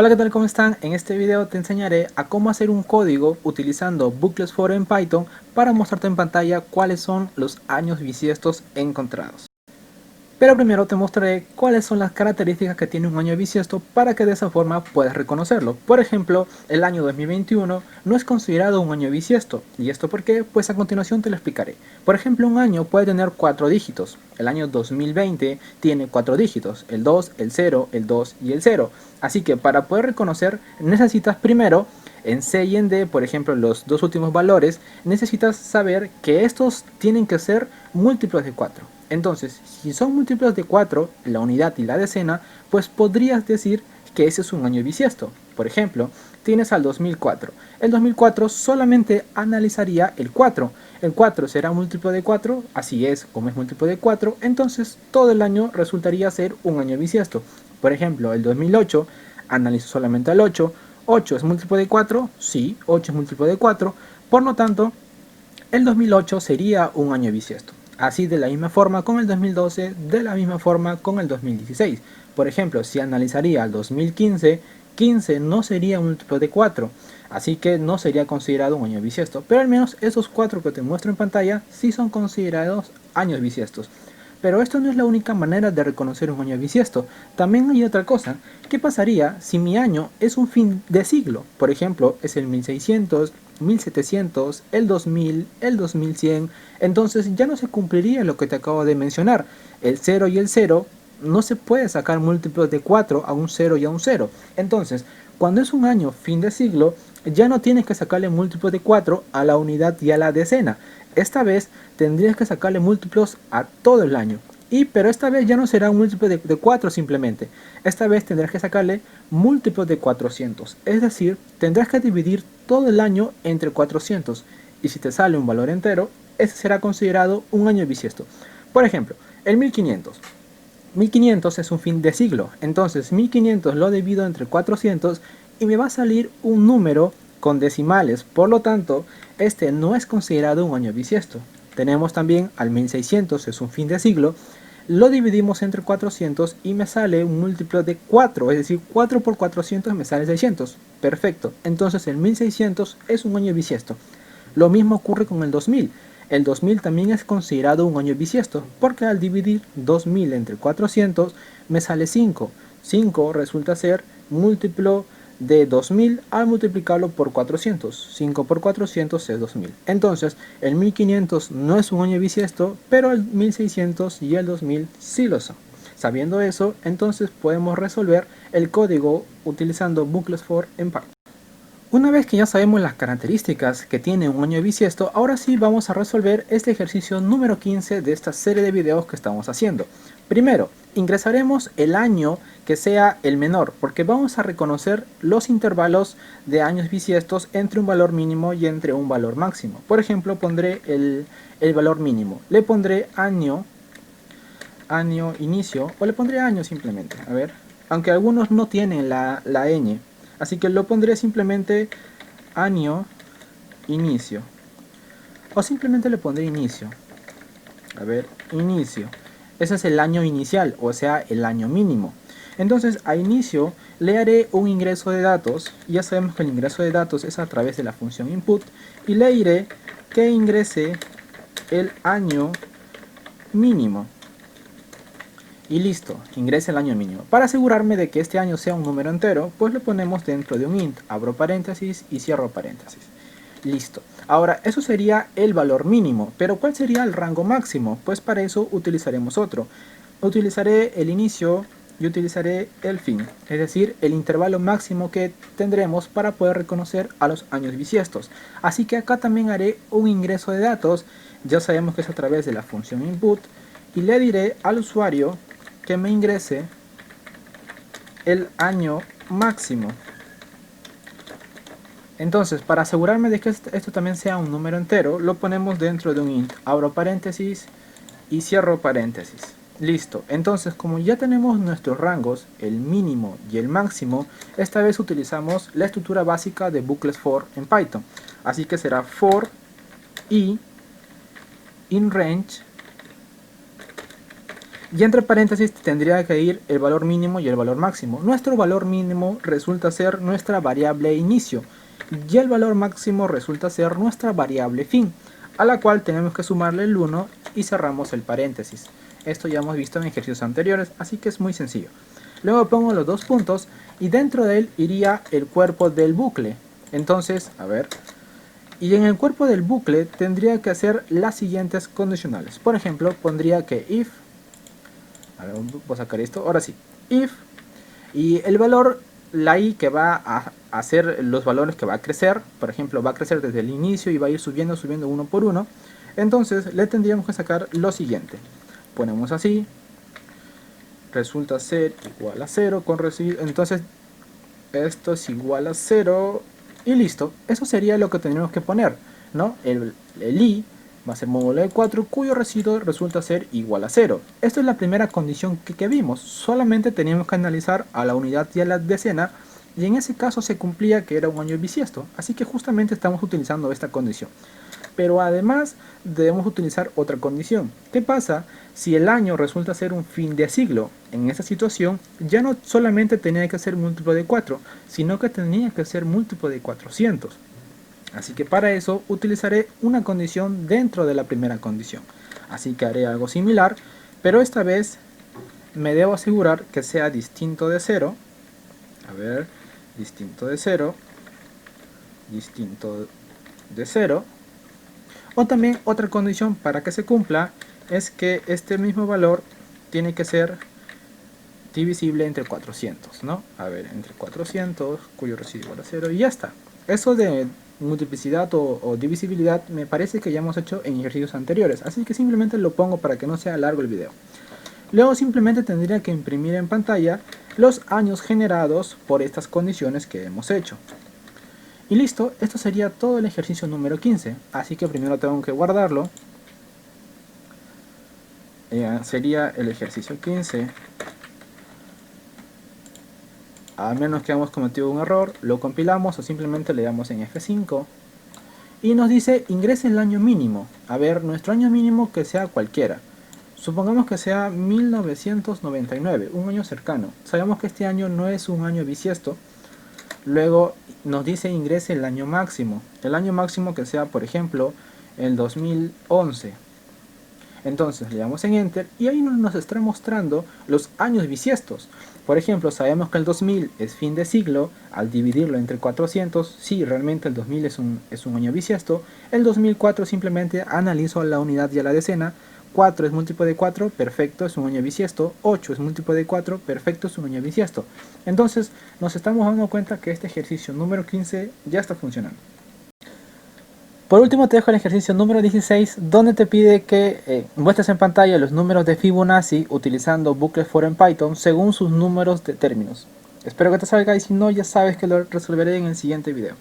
Hola, ¿qué tal? ¿Cómo están? En este video te enseñaré a cómo hacer un código utilizando Booklets for en Python para mostrarte en pantalla cuáles son los años bisiestos encontrados. Pero primero te mostraré cuáles son las características que tiene un año bisiesto para que de esa forma puedas reconocerlo. Por ejemplo, el año 2021 no es considerado un año bisiesto. ¿Y esto por qué? Pues a continuación te lo explicaré. Por ejemplo, un año puede tener 4 dígitos. El año 2020 tiene 4 dígitos, el 2, el 0, el 2 y el 0. Así que para poder reconocer necesitas primero en C y en D, por ejemplo, los dos últimos valores, necesitas saber que estos tienen que ser múltiplos de 4. Entonces, si son múltiplos de 4, la unidad y la decena, pues podrías decir que ese es un año bisiesto. Por ejemplo, tienes al 2004. El 2004 solamente analizaría el 4. El 4 será múltiplo de 4, así es, como es múltiplo de 4, entonces todo el año resultaría ser un año bisiesto. Por ejemplo, el 2008 analiza solamente al 8. 8 es múltiplo de 4, sí, 8 es múltiplo de 4, por lo tanto, el 2008 sería un año bisiesto. Así de la misma forma con el 2012, de la misma forma con el 2016. Por ejemplo, si analizaría el 2015, 15 no sería un múltiplo de 4, así que no sería considerado un año bisiesto. Pero al menos esos 4 que te muestro en pantalla sí son considerados años bisiestos. Pero esto no es la única manera de reconocer un año bisiesto. También hay otra cosa. ¿Qué pasaría si mi año es un fin de siglo? Por ejemplo, es el 1600, 1700, el 2000, el 2100. Entonces ya no se cumpliría lo que te acabo de mencionar. El 0 y el 0 no se puede sacar múltiplos de 4 a un 0 y a un 0. Entonces, cuando es un año fin de siglo, ya no tienes que sacarle múltiplos de 4 a la unidad y a la decena. Esta vez tendrías que sacarle múltiplos a todo el año. Pero esta vez ya no será un múltiplo de 4 simplemente. Esta vez tendrás que sacarle múltiplos de 400. Es decir, tendrás que dividir todo el año entre 400. Y si te sale un valor entero, ese será considerado un año bisiesto. Por ejemplo, el 1500. 1500 es un fin de siglo. Entonces 1500 lo divido entre 400 y me va a salir un número con decimales. Por lo tanto, este no es considerado un año bisiesto. Tenemos también al 1600, es un fin de siglo. Lo dividimos entre 400 y me sale un múltiplo de 4, es decir, 4 por 400 me sale 600. Perfecto, entonces el 1600 es un año bisiesto. Lo mismo ocurre con el 2000. El 2000 también es considerado un año bisiesto, porque al dividir 2000 entre 400 me sale 5. 5 resulta ser múltiplo de 2000 al multiplicarlo por 400. 5 por 400 es 2000. Entonces, el 1500 no es un año bisiesto, pero el 1600 y el 2000 sí lo son. Sabiendo eso, entonces podemos resolver el código utilizando Booklets for en Python. Una vez que ya sabemos las características que tiene un año bisiesto, ahora sí vamos a resolver este ejercicio número 15 de esta serie de videos que estamos haciendo. Primero, ingresaremos el año que sea el menor, porque vamos a reconocer los intervalos de años bisiestos entre un valor mínimo y entre un valor máximo. Por ejemplo, pondré el valor mínimo. Le pondré año inicio, o le pondré año simplemente. A ver, aunque algunos no tienen la ñ. Así que lo pondré simplemente año inicio. O simplemente le pondré inicio. A ver, inicio. Ese es el año inicial, o sea, el año mínimo. Entonces, a inicio le haré un ingreso de datos. Ya sabemos que el ingreso de datos es a través de la función input. Y le diré que ingrese el año mínimo. Y listo, ingrese el año mínimo. Para asegurarme de que este año sea un número entero, pues lo ponemos dentro de un int. Abro paréntesis y cierro paréntesis. Listo. Ahora, eso sería el valor mínimo. Pero ¿cuál sería el rango máximo? Pues para eso utilizaremos otro. Utilizaré el inicio y utilizaré el fin. Es decir, el intervalo máximo que tendremos para poder reconocer a los años bisiestos. Así que acá también haré un ingreso de datos. Ya sabemos que es a través de la función input. Y le diré al usuario que me ingrese el año máximo. Entonces, para asegurarme de que esto también sea un número entero, lo ponemos dentro de un int. Abro paréntesis y cierro paréntesis. Listo. Entonces, como ya tenemos nuestros rangos, el mínimo y el máximo, esta vez utilizamos la estructura básica de Booklets for en Python. Así que será for i in range Y entre paréntesis tendría que ir el valor mínimo y el valor máximo. Nuestro valor mínimo resulta ser nuestra variable inicio y el valor máximo resulta ser nuestra variable fin, a la cual tenemos que sumarle el 1 y cerramos el paréntesis. Esto ya hemos visto en ejercicios anteriores, así que es muy sencillo. Luego pongo los dos puntos y dentro de él iría el cuerpo del bucle. Entonces, a ver, y en el cuerpo del bucle tendría que hacer las siguientes condicionales. Por ejemplo, pondría que if, a ver, voy a sacar esto, ahora sí, if, y el valor, la i que va a hacer los valores que va a crecer, por ejemplo, va a crecer desde el inicio y va a ir subiendo uno por uno, entonces le tendríamos que sacar lo siguiente. Ponemos así, resulta ser igual a 0 con recibir, entonces esto es igual a 0 y listo. Eso sería lo que tendríamos que poner, ¿no? El i va a ser módulo de 4 cuyo residuo resulta ser igual a 0. Esta es la primera condición que vimos. Solamente teníamos que analizar a la unidad y a la decena y en ese caso se cumplía que era un año bisiesto. Así que justamente estamos utilizando esta condición. Pero además debemos utilizar otra condición. ¿Qué pasa si el año resulta ser un fin de siglo? En esta situación ya no solamente tenía que ser múltiplo de 4, sino que tenía que ser múltiplo de 400. Así que para eso utilizaré una condición dentro de la primera condición. Así que haré algo similar, pero esta vez me debo asegurar que sea distinto de 0. A ver, distinto de 0, distinto de 0. O también otra condición para que se cumpla es que este mismo valor tiene que ser divisible entre 400, ¿no? A ver, entre 400, cuyo residuo igual a 0 y ya está. Eso de multiplicidad o divisibilidad me parece que ya hemos hecho en ejercicios anteriores, así que simplemente lo pongo para que no sea largo el video. Luego simplemente tendría que imprimir en pantalla los años generados por estas condiciones que hemos hecho. Y listo, esto sería todo el ejercicio número 15, así que primero tengo que guardarlo. Sería el ejercicio 15. A menos que hayamos cometido un error, lo compilamos o simplemente le damos en F5. Y nos dice ingrese el año mínimo. A ver, nuestro año mínimo que sea cualquiera. Supongamos que sea 1999, un año cercano. Sabemos que este año no es un año bisiesto. Luego nos dice ingrese el año máximo. El año máximo que sea, por ejemplo, el 2011. Entonces le damos en Enter y ahí nos está mostrando los años bisiestos. Por ejemplo, sabemos que el 2000 es fin de siglo. Al dividirlo entre 400, sí, realmente el 2000 es un año bisiesto. El 2004 simplemente analizo la unidad y a la decena. 4 es múltiplo de 4, perfecto, es un año bisiesto. 8 es múltiplo de 4, perfecto, es un año bisiesto. Entonces nos estamos dando cuenta que este ejercicio número 15 ya está funcionando. Por último te dejo el ejercicio número 16, donde te pide que muestres en pantalla los números de Fibonacci utilizando bucles for en Python según sus números de términos. Espero que te salga y si no ya sabes que lo resolveré en el siguiente video.